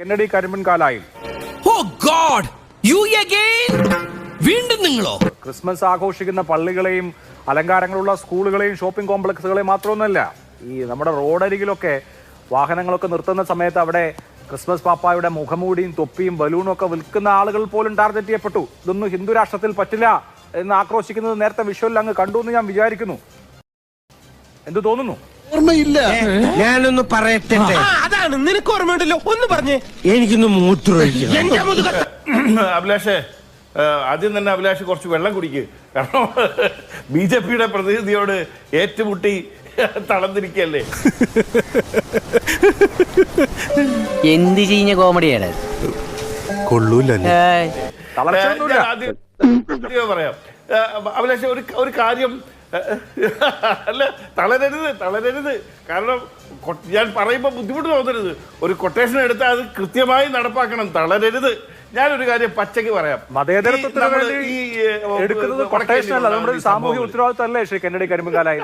Kennedy കരിമ്പൻകാലായിൽ വീണ്ടും നിങ്ങളോ? Christmas ആഘോഷിക്കുന്ന പള്ളികളെയും അലങ്കാരങ്ങളുള്ള സ്കൂളുകളെയും ഷോപ്പിംഗ് കോംപ്ലക്സുകളെയും മാത്രമൊന്നുമല്ല, ഈ നമ്മുടെ റോഡരികിലൊക്കെ വാഹനങ്ങളൊക്കെ നിർത്തുന്ന സമയത്ത് അവിടെ ക്രിസ്മസ് പാപ്പായുടെ മുഖമൂടിയും തൊപ്പിയും ബലൂണും ഒക്കെ വിൽക്കുന്ന ആളുകൾ പോലും ടാർഗറ്റ് ചെയ്യപ്പെട്ടു. ഇതൊന്നും ഹിന്ദു രാഷ്ട്രത്തിൽ പറ്റില്ല എന്ന് ആക്രോശിക്കുന്നത് നേരത്തെ വിഷ്വലിൽ അങ്ങ് കണ്ടു എന്ന് ഞാൻ വിചാരിക്കുന്നു. എന്ത് തോന്നുന്നു? ഓർമ്മയില്ല. ഞാനൊന്ന് പറയട്ടെ. അതാണ് നിനക്ക് ഓർമ്മയുണ്ടല്ലോ, ഒന്ന് പറഞ്ഞേ. എനിക്കൊന്ന് മൂത്രമൊഴിക്കണം. അഭിലാഷേ, ആദ്യം തന്നെ അഭിലാഷ് കുറച്ച് വെള്ളം കുടിക്കുക. കാരണം BJP-യുടെ പ്രതിനിധിയോട് ഏറ്റുമുട്ടി തളർന്നിരിക്കല്ലേ. എന്ത് ചീഞ്ഞ കോമഡിയാണ്. കൊള്ളൂല്ലേ? ആദ്യം പറയാം അഭിലാഷ്, ഒരു കാര്യം. അല്ല, തളരരുത്. കാരണം ഞാൻ പറയുമ്പോൾ ബുദ്ധിമുട്ട് തോന്നരുത്. ഒരു കൊട്ടേഷൻ എടുത്താൽ അത് കൃത്യമായി നടപ്പാക്കണം. തളരരുത്. ഞാനൊരു കാര്യം പച്ചയ്ക്ക് പറയാം. മതേതരത്വത്തിന് വേണ്ടി എടുക്കുന്നത് കൊട്ടേഷനല്ല, നമ്മുടെ സാമൂഹ്യ ഉത്തരവാദിത്തമല്ലേ ശ്രീ കെന്നഡി കരിമ്പൻകാലായി?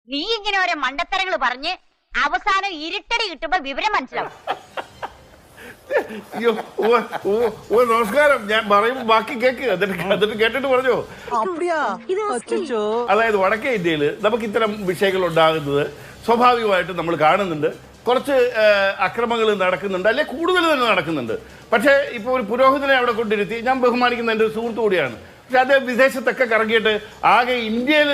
നീ ഇങ്ങനെ ഓരോ മണ്ടത്തരങ്ങൾ പറഞ്ഞ് അവസാനം ഇരുട്ടടി കിട്ടുമ്പോ വിവരം മനസ്സിലാവും. അയ്യോ, നമസ്കാരം. ഞാൻ പറയുമ്പോൾ ബാക്കി കേക്ക്, എന്നിട്ട് കേട്ടിട്ട് പറഞ്ഞോ. അതായത് വടക്കേ ഇന്ത്യയിൽ നമുക്ക് ഇത്തരം വിഷയങ്ങൾ ഉണ്ടാകുന്നത് സ്വാഭാവികമായിട്ട് നമ്മൾ കാണുന്നുണ്ട്. കുറച്ച് അക്രമങ്ങൾ നടക്കുന്നുണ്ട്, അല്ലെ കൂടുതൽ തന്നെ നടക്കുന്നുണ്ട്. പക്ഷേ ഇപ്പോൾ ഒരു പുരോഹിതനെ അവിടെ കൊണ്ടിരുത്തി, ഞാൻ ബഹുമാനിക്കുന്ന എൻ്റെ ഒരു സുഹൃത്തു കൂടിയാണ്. പക്ഷെ അദ്ദേഹം വിദേശത്തൊക്കെ കറങ്ങിയിട്ട് ആകെ ഇന്ത്യയിൽ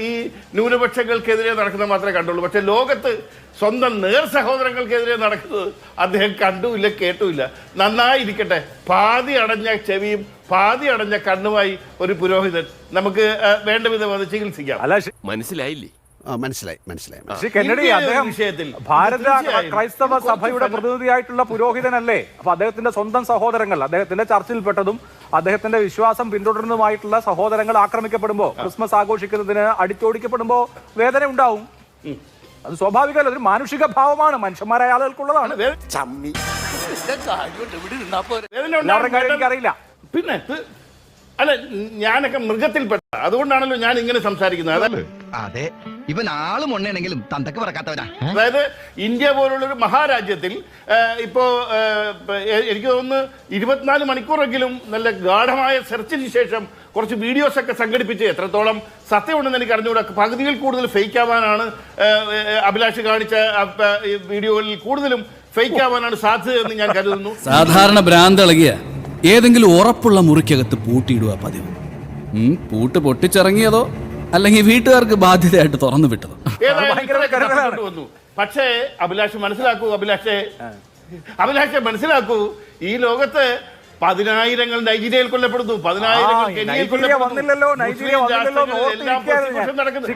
ഈ ന്യൂനപക്ഷങ്ങൾക്കെതിരെ നടക്കുന്നത് മാത്രമേ കണ്ടുള്ളൂ. പക്ഷെ ലോകത്ത് സ്വന്തം നേർ സഹോദരങ്ങൾക്കെതിരെ നടക്കുന്നത് അദ്ദേഹം കണ്ടുമില്ല, കേട്ടുമില്ല. നന്നായിരിക്കട്ടെ. പാതി അടഞ്ഞ ചെവിയും പാതി അടഞ്ഞ കണ്ണുമായി ഒരു പുരോഹിതൻ നമുക്ക് വേണ്ട വിധം അത് ചികിത്സിക്കാം. മനസ്സിലായില്ലേ? മനസ്സിലായി. ശ്രീ കെന്നഡി, അദ്ദേഹം ഭാരത ക്രൈസ്തവ സഭയുടെ പ്രതിനിധിയായിട്ടുള്ള പുരോഹിതനല്ലേ? അപ്പൊ അദ്ദേഹത്തിന്റെ സ്വന്തം സഹോദരങ്ങൾ, അദ്ദേഹത്തിന്റെ ചർച്ചിൽപ്പെട്ടതും അദ്ദേഹത്തിന്റെ വിശ്വാസം പിന്തുടരുന്നതുമായിട്ടുള്ള സഹോദരങ്ങൾ ആക്രമിക്കപ്പെടുമ്പോ, ക്രിസ്മസ് ആഘോഷിക്കുന്നതിന് അടിച്ചോടിക്കപ്പെടുമ്പോ വേദന ഉണ്ടാവും. അത് സ്വാഭാവികമല്ല, ഒരു മാനുഷിക ഭാവമാണ്, മനുഷ്യന്മാരായ ആളുകൾക്കുള്ളതാണ്. എനിക്കറിയില്ല. പിന്നെ അല്ല, ഞാനൊക്കെ മൃഗത്തിൽപ്പെട്ട, അതുകൊണ്ടാണല്ലോ ഞാൻ ഇങ്ങനെ സംസാരിക്കുന്നത്. അതെ, ഇവൻ ആളും ഉണ്ടെങ്കിലും തന്തക്ക് പറക്കാത്തവനാ. അതായത് ഇന്ത്യ പോലുള്ളൊരു മഹാരാജ്യത്തിൽ ഇപ്പോ എനിക്ക് തോന്നുന്നു 24 മണിക്കൂറെങ്കിലും നല്ല ഗാഢമായ സെർച്ചിന് ശേഷം കുറച്ച് വീഡിയോസ് ഒക്കെ സംഘടിപ്പിച്ച്, എത്രത്തോളം സത്യമുണ്ടെന്ന് എനിക്ക് അറിഞ്ഞുകൂടാ, പകുതിയിൽ കൂടുതൽ ഫേക്ക് ആവാനാണ് അഭിലാഷ് കാണിച്ച വീഡിയോകളിൽ കൂടുതലും ഫേക്ക് ആവാനാണ് സാധ്യതയെന്ന് ഞാൻ കരുതുന്നു. സാധാരണ ഭ്രാന്തിളകിയ ഏതെങ്കിലും ഉറപ്പുള്ള മുറിക്കകത്ത് പൂട്ടിയിടുക പതിവ്. പൂട്ട് പൊട്ടിച്ചിറങ്ങിയതോ അല്ലെങ്കിൽ വീട്ടുകാർക്ക് ബാധ്യതയായിട്ട് തുറന്നു വിട്ടതോ? വന്നു. പക്ഷേ അഭിലാഷ് മനസ്സിലാക്കൂ, ഈ ലോകത്ത് 10,000 നൈജീരിയയിൽ കൊല്ലപ്പെടുന്നു, 10,000 കെനിയയിൽ കൊല്ലപ്പെടുന്നു, നടക്കുന്നു.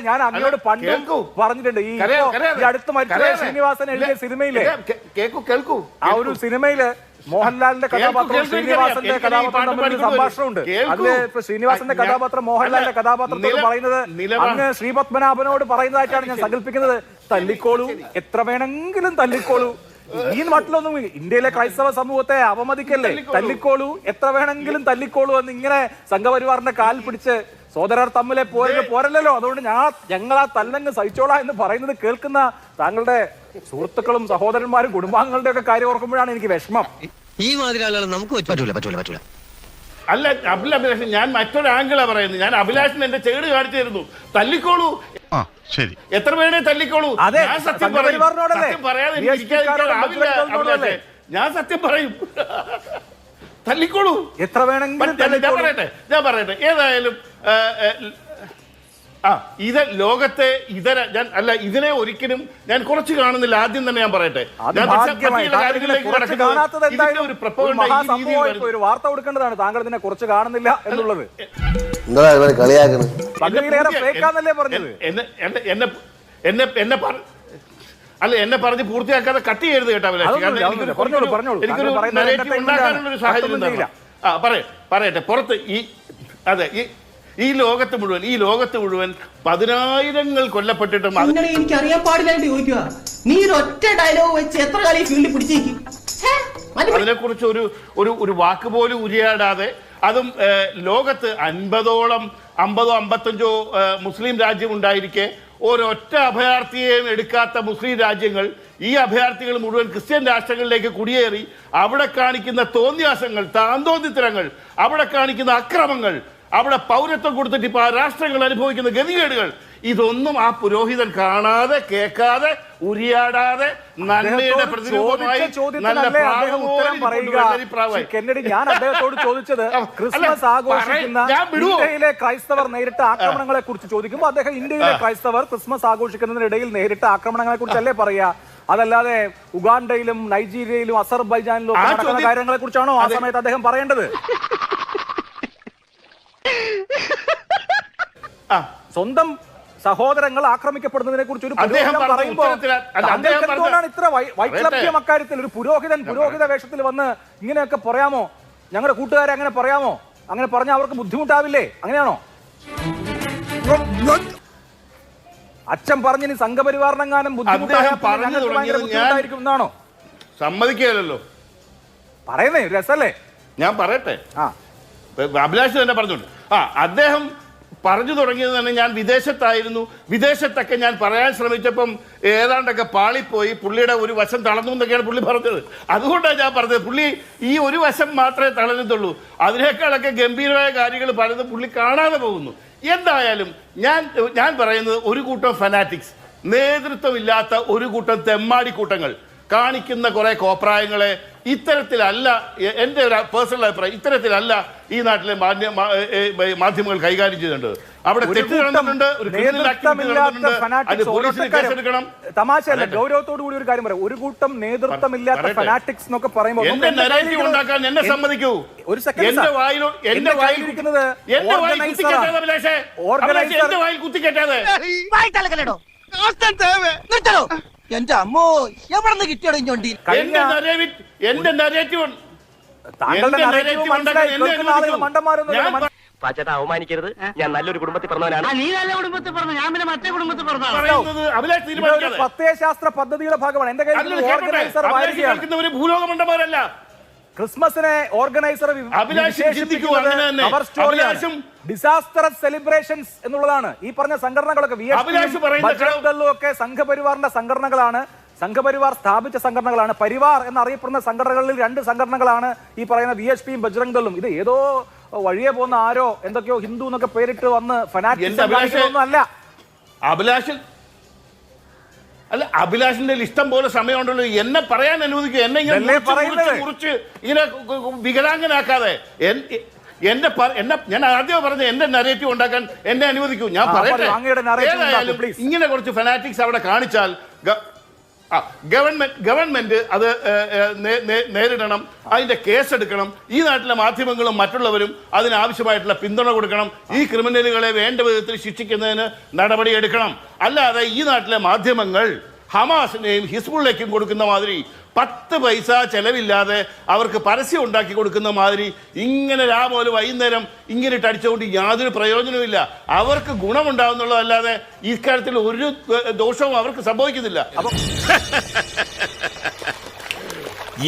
ഞാൻ അങ്ങോട്ട് പണ്ടും പറഞ്ഞിട്ടുണ്ട്, ഈ അടുത്ത് മരിച്ച ശ്രീനിവാസൻ എഴുതിയ സിനിമയിലെ ആ ഒരു സിനിമയില് മോഹൻലാലിന്റെ കഥാപാത്രം ശ്രീനിവാസന്റെ കഥാപാത്രം തമ്മിൽ സംഭാഷണമുണ്ട്. അതില് ശ്രീനിവാസന്റെ കഥാപാത്രം മോഹൻലാലിന്റെ കഥാപാത്രത്തോട് പറയുന്നത് അങ്ങ് ശ്രീപത്മനാഭനോട് പറയുന്നതായിട്ടാണ് ഞാൻ സങ്കല്പിക്കുന്നത്. തല്ലിക്കോളൂ, എത്ര വേണമെങ്കിലും തല്ലിക്കോളൂ. ഈ നാട്ടിലൊന്നും ഇന്ത്യയിലെ ക്രൈസ്തവ സമൂഹത്തെ അവമതിക്കല്ലേ. തല്ലിക്കോളൂ, എത്ര വേണമെങ്കിലും തല്ലിക്കോളൂ എന്ന് ഇങ്ങനെ സംഘപരിവാറിന്റെ കാൽ പിടിച്ച് സോദരർ തമ്മിലെ പോരല്ലോ. അതുകൊണ്ട് ഞങ്ങൾ ആ തല്ലങ്ങ് സഹിച്ചോളാം എന്ന് പറയുന്നത് കേൾക്കുന്ന താങ്കളുടെ സുഹൃത്തുക്കളും സഹോദരന്മാരും കുടുംബാംഗങ്ങളുടെ ഒക്കെ കാര്യം ഓർക്കുമ്പോഴാണ് എനിക്ക് വിഷമം. ഈ മാതിരി ആളുകൾ നമുക്ക് പറ്റൂല. അല്ല അഭിലാഷ്, ഞാൻ മറ്റൊരു ആംഗിളാ പറയുന്നത്. ഞാൻ അഭിലാഷിന് എന്റെ ചേട് കാണിച്ചു തരുന്നു. തല്ലിക്കോളൂ, ശരി, എത്ര വേണേ തല്ലിക്കോളൂ. ഞാൻ സത്യം പറയും, ഞാൻ സത്യം പറയും. തല്ലിക്കോളൂ, എത്ര വേണമെങ്കിലും. ഞാൻ പറയട്ടെ ഏതായാലും ഇത് ലോകത്തെ ഇതിനെ ഒരിക്കലും ഞാൻ കുറച്ച് കാണുന്നില്ല. ആദ്യം തന്നെ ഞാൻ പറയട്ടെ, ഒരു വാർത്ത കൊടുക്കേണ്ടതാണ്. താങ്കൾ ഇതിനെ കുറച്ച് കാണുന്നില്ല എന്നുള്ളത് എന്നെ പറഞ്ഞ് പൂർത്തിയാക്കാതെ കട്ട് ചെയ്യരുത് കേട്ടോ. എനിക്കൊരു ഉണ്ടാക്കാനുള്ള ഒരു സാഹചര്യം പറയട്ടെ. പുറത്ത് ഈ ലോകത്ത് മുഴുവൻ 10,000 കൊല്ലപ്പെട്ടിട്ടും എനിക്ക് അറിയാൻ പാടില്ലായിട്ട് ചോദിക്കുക. നീ ഒറ്റ ഡയലോഗ് വെച്ച് എത്ര കാലം ഫീൽഡിൽ പിടിച്ചേക്കും? അതിനെക്കുറിച്ച് ഒരു വാക്ക് പോലും ഉരിയാടാതെ അതും ലോകത്ത് 50ഓ 55ഓ മുസ്ലിം രാജ്യം ഉണ്ടായിരിക്കെ ഒരൊറ്റ അഭയാർത്ഥിയെയും എടുക്കാത്ത മുസ്ലിം രാജ്യങ്ങൾ ഈ അഭയാർത്ഥികൾ മുഴുവൻ ക്രിസ്ത്യൻ രാഷ്ട്രങ്ങളിലേക്ക് കുടിയേറി അവിടെ കാണിക്കുന്ന തോന്നിയാസങ്ങൾ, താന്തോന്നിത്തരങ്ങൾ, അവിടെ കാണിക്കുന്ന അക്രമങ്ങൾ, അവിടെ പൗരത്വം കൊടുത്തിട്ട് ഇപ്പൊ ആ രാഷ്ട്രങ്ങൾ അനുഭവിക്കുന്ന ഗതികേടുകൾ, ഇതൊന്നും ആ പുരോഹിതൻ കാണാതെ കേൾക്കാതെ ഉരിയാടാതെ നന്മയുടെ പ്രതിരൂപമായി കെന്നഡി, ഞാൻ അദ്ദേഹത്തോട് ചോദിച്ചത് ക്രിസ്മസ് ആഘോഷിക്കുന്ന ഇന്ത്യയിലെ ക്രൈസ്തവർ നേരിട്ട ആക്രമണങ്ങളെ കുറിച്ച് ചോദിക്കുമ്പോൾ അദ്ദേഹം ഇന്ത്യയിലെ ക്രൈസ്തവർ ക്രിസ്മസ് ആഘോഷിക്കുന്നതിനിടയിൽ നേരിട്ട ആക്രമണങ്ങളെ കുറിച്ചല്ലേ പറയാ, അതല്ലാതെ ഉഗാണ്ടയിലും നൈജീരിയയിലും അസർബൈജാനിലും നടക്കുന്ന കാര്യങ്ങളെ കുറിച്ചാണോ ആ സമയത്ത് അദ്ദേഹം പറയേണ്ടത്? സ്വന്തം സഹോദരങ്ങൾ ആക്രമിക്കപ്പെടുന്നതിനെ കുറിച്ച് ഒരു പറയുമ്പോൾ എന്തുകൊണ്ടാണ് ഇത്ര വൈക്ലഭ്യം അക്കാര്യത്തിൽ? ഒരു പുരോഹിത വേഷത്തിൽ വന്ന് ഇങ്ങനെയൊക്കെ പറയാമോ? ഞങ്ങളുടെ കൂട്ടുകാരെ അങ്ങനെ പറയാമോ? അങ്ങനെ പറഞ്ഞാൽ അവർക്ക് ബുദ്ധിമുട്ടാവില്ലേ? അങ്ങനെയാണോ? അച്ഛൻ പറഞ്ഞിനി സംഘപരിവാറിനെങ്ങാനും ബുദ്ധിമുട്ടായിരിക്കും എന്നാണോ? സമ്മതിക്കല്ലോ പറയുന്നേ, രസല്ലേ? ഞാൻ പറയട്ടെ, അഭിലാഷ് തന്നെ പറഞ്ഞോണ്ട് അദ്ദേഹം പറഞ്ഞു തുടങ്ങിയത് തന്നെ ഞാൻ വിദേശത്തായിരുന്നു, വിദേശത്തൊക്കെ ഞാൻ പറയാൻ ശ്രമിച്ചപ്പം ഏതാണ്ടൊക്കെ പാളിപ്പോയി, പുള്ളിയുടെ ഒരു വശം തളർന്നു എന്നൊക്കെയാണ് പുള്ളി പറഞ്ഞത്. അതുകൊണ്ടാണ് ഞാൻ പറഞ്ഞത് പുള്ളി ഈ ഒരു വശം മാത്രമേ തളരുന്നുള്ളൂ, അതിനേക്കാളൊക്കെ ഗംഭീരമായ കാര്യങ്ങൾ പലത് പുള്ളി കാണാതെ പോകുന്നു. എന്തായാലും ഞാൻ പറയുന്നത് ഒരു കൂട്ടം ഫനാറ്റിക്സ്, നേതൃത്വമില്ലാത്ത ഒരു കൂട്ടം തെമ്മാടി കൂട്ടങ്ങൾ കാണിക്കുന്ന കുറെ കോപ്രായങ്ങളെ ഇത്തരത്തിലല്ല, എൻ്റെ ഒരു പേഴ്സണൽ അഭിപ്രായം, ഇത്തരത്തിലല്ല ഈ നാട്ടിലെ മാധ്യമങ്ങൾ കൈകാര്യം ചെയ്തിട്ടുണ്ട്. അവിടെ തമാശയല്ല, ഗൗരവത്തോടു കൂടി ഒരു കാര്യം പറയാം. ഒരു കൂട്ടം നേതൃത്വമില്ലാത്ത ഫനാറ്റിക്സ് എന്നൊക്കെ പറയുമ്പോൾ എന്റെ നരേറ്റീവ് ഉണ്ടാക്കാൻ എന്നെ സമ്മതിക്കൂ. ഒരു സെക്കൻഡ്, എന്റെ വായിലിരിക്കുന്നത് കുത്തിക്കെട്ടാതെ എന്റെ അമ്മോ, എവിടെ നിന്ന് കിട്ടിയോ ഞൊണ്ടി? എന്റെ നരേറ്റീവ് പാച്ചേട്ടാ അവമാനിക്കരുത്, ഞാൻ നല്ലൊരു കുടുംബത്തിൽ പറഞ്ഞവനാണ്. നീ നല്ല കുടുംബത്തിൽ പറഞ്ഞു, ഞാൻ പിന്നെ മറ്റേ കുടുംബത്തിൽ പറഞ്ഞു. പ്രത്യയശാസ്ത്ര പദ്ധതിയുടെ ഭാഗമാണ്. എന്റെ കയ്യിൽ ഭൂലോകമണ്ടന്മാരല്ല. ക്രിസ്മസിനെ ഓർഗനൈസർ ഡിസാസ്റ്ററസ് സെലിബ്രേഷൻസ് എന്നുള്ളതാണ്. ഈ പറഞ്ഞ സംഘടനകളൊക്കെ ഒക്കെ സംഘപരിവാറിന്റെ സംഘടനകളാണ്, സംഘപരിവാർ സ്ഥാപിച്ച സംഘടനകളാണ്. പരിവാർ എന്നറിയപ്പെടുന്ന സംഘടനകളിൽ 2 സംഘടനകളാണ് ഈ പറയുന്ന VHPയും ബജ്രംഗ് ദളും. ഇത് ഏതോ വഴിയെ പോകുന്ന ആരോ എന്തൊക്കെയോ ഹിന്ദു എന്നൊക്കെ പേരിട്ട് വന്ന് ഫനാറ്റിക്സ് അല്ല. അഭിലാഷിന്റെ ഇഷ്ടം പോലെ സമയമുണ്ടല്ലോ, എന്നെ പറയാൻ അനുവദിക്കും. എന്നെ കുറിച്ച് ഇങ്ങനെ വികലാംഗനാക്കാതെ ഞാൻ ആദ്യം പറഞ്ഞ എന്റെ നരേറ്റീവ് ഉണ്ടാക്കാൻ എന്നെ അനുവദിക്കൂ. ഞാൻ പറയട്ടെ, ഇങ്ങനെ കുറച്ച് ഫനാറ്റിക്സ് അവിടെ കാണിച്ചാൽ ഗവൺമെന്റ് അത് നേരിടണം, അതിന്റെ കേസെടുക്കണം. ഈ നാട്ടിലെ മാധ്യമങ്ങളും മറ്റുള്ളവരും അതിനാവശ്യമായിട്ടുള്ള പിന്തുണ കൊടുക്കണം. ഈ ക്രിമിനലുകളെ വേണ്ട വിധത്തിൽ ശിക്ഷിക്കുന്നതിന് നടപടിയെടുക്കണം. അല്ലാതെ ഈ നാട്ടിലെ മാധ്യമങ്ങൾ ഹമാസിനെയും ഹിസ്ബുള്ളയ്ക്കും കൊടുക്കുന്ന മാതിരി 10 പൈസ ചെലവില്ലാതെ അവർക്ക് പരസ്യം ഉണ്ടാക്കി കൊടുക്കുന്ന മാതിരി ഇങ്ങനെ രാവിലെ വൈകുന്നേരം ഇങ്ങനെ അടിച്ചുകൊണ്ട് യാതൊരു പ്രയോജനവുമില്ല. അവർക്ക് ഗുണമുണ്ടാവുന്നുള്ളതല്ലാതെ ഇക്കാര്യത്തിൽ ഒരു ദോഷവും അവർക്ക് സംഭവിക്കുന്നില്ല.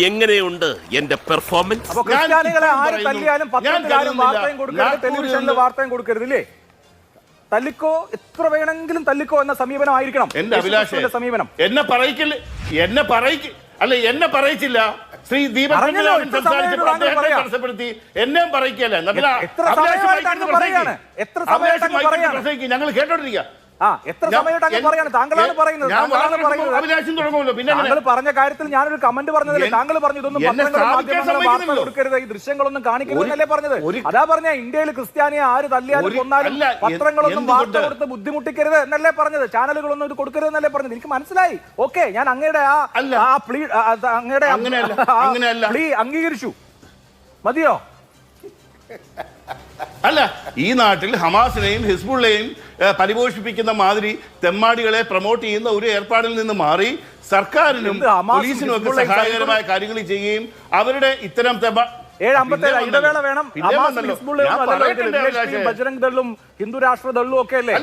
എങ്ങനെയുണ്ട് എന്റെ പെർഫോമൻസ്? വാർത്തയും കൊടുക്കരുതില്ലേ? തല്ലിക്കോ, എത്ര വേണമെങ്കിലും തല്ലിക്കോ എന്ന സമീപനമായിരിക്കണം എന്റെ അഭിലാഷ സമീപനം. എന്നെ പറയിച്ചില്ല. ശ്രീ ദീപക് തടസ്സപ്പെടുത്തി എന്നെ പറയിക്കല്ല. ഞങ്ങൾ കേട്ടോണ്ടിരിക്കുക. താങ്കളാണ് പറയുന്നത്. താങ്കൾ പറഞ്ഞ കാര്യത്തിൽ ഞാനൊരു കമന്റ് പറഞ്ഞതല്ലേ? താങ്കൾ പറഞ്ഞു ഇതൊന്നും വാർത്ത കൊടുക്കരുത്, ഈ ദൃശ്യങ്ങളൊന്നും കാണിക്കരുതെന്നല്ലേ പറഞ്ഞത്? അതാ പറഞ്ഞ ഇന്ത്യയിൽ ക്രിസ്ത്യാനിയെ ആര് തല്ലിയാലും കൊന്നാലും പത്രങ്ങളൊന്നും വാർത്ത കൊടുത്ത് ബുദ്ധിമുട്ടിക്കരുത് എന്നല്ലേ പറഞ്ഞത്? ചാനലുകളൊന്നും ഇത് കൊടുക്കരുത് എന്നല്ലേ പറഞ്ഞത്? എനിക്ക് മനസ്സിലായി. ഓക്കെ, ഞാൻ അങ്ങയുടെ പ്ലീ അംഗീകരിച്ചു. മതിയോ? അല്ല, ഈ നാട്ടിൽ ഹമാസിനെയും ഹിസ്ബുള്ളയെയും പരിപോഷിപ്പിക്കുന്ന മാതിരി തെമ്മാടികളെ പ്രൊമോട്ട് ചെയ്യുന്ന ഒരു ഏർപ്പാടിൽ നിന്ന് മാറി സർക്കാരിനും പോലീസിനും ഒക്കെ സഹായകരമായ കാര്യങ്ങൾ ചെയ്യുകയും അവരുടെ ഇത്തരം ഇടവേള വേണം. ബജ്രംഗ് ദളും ഹിന്ദു രാഷ്ട്ര ദളും ഒക്കെ അല്ലേ?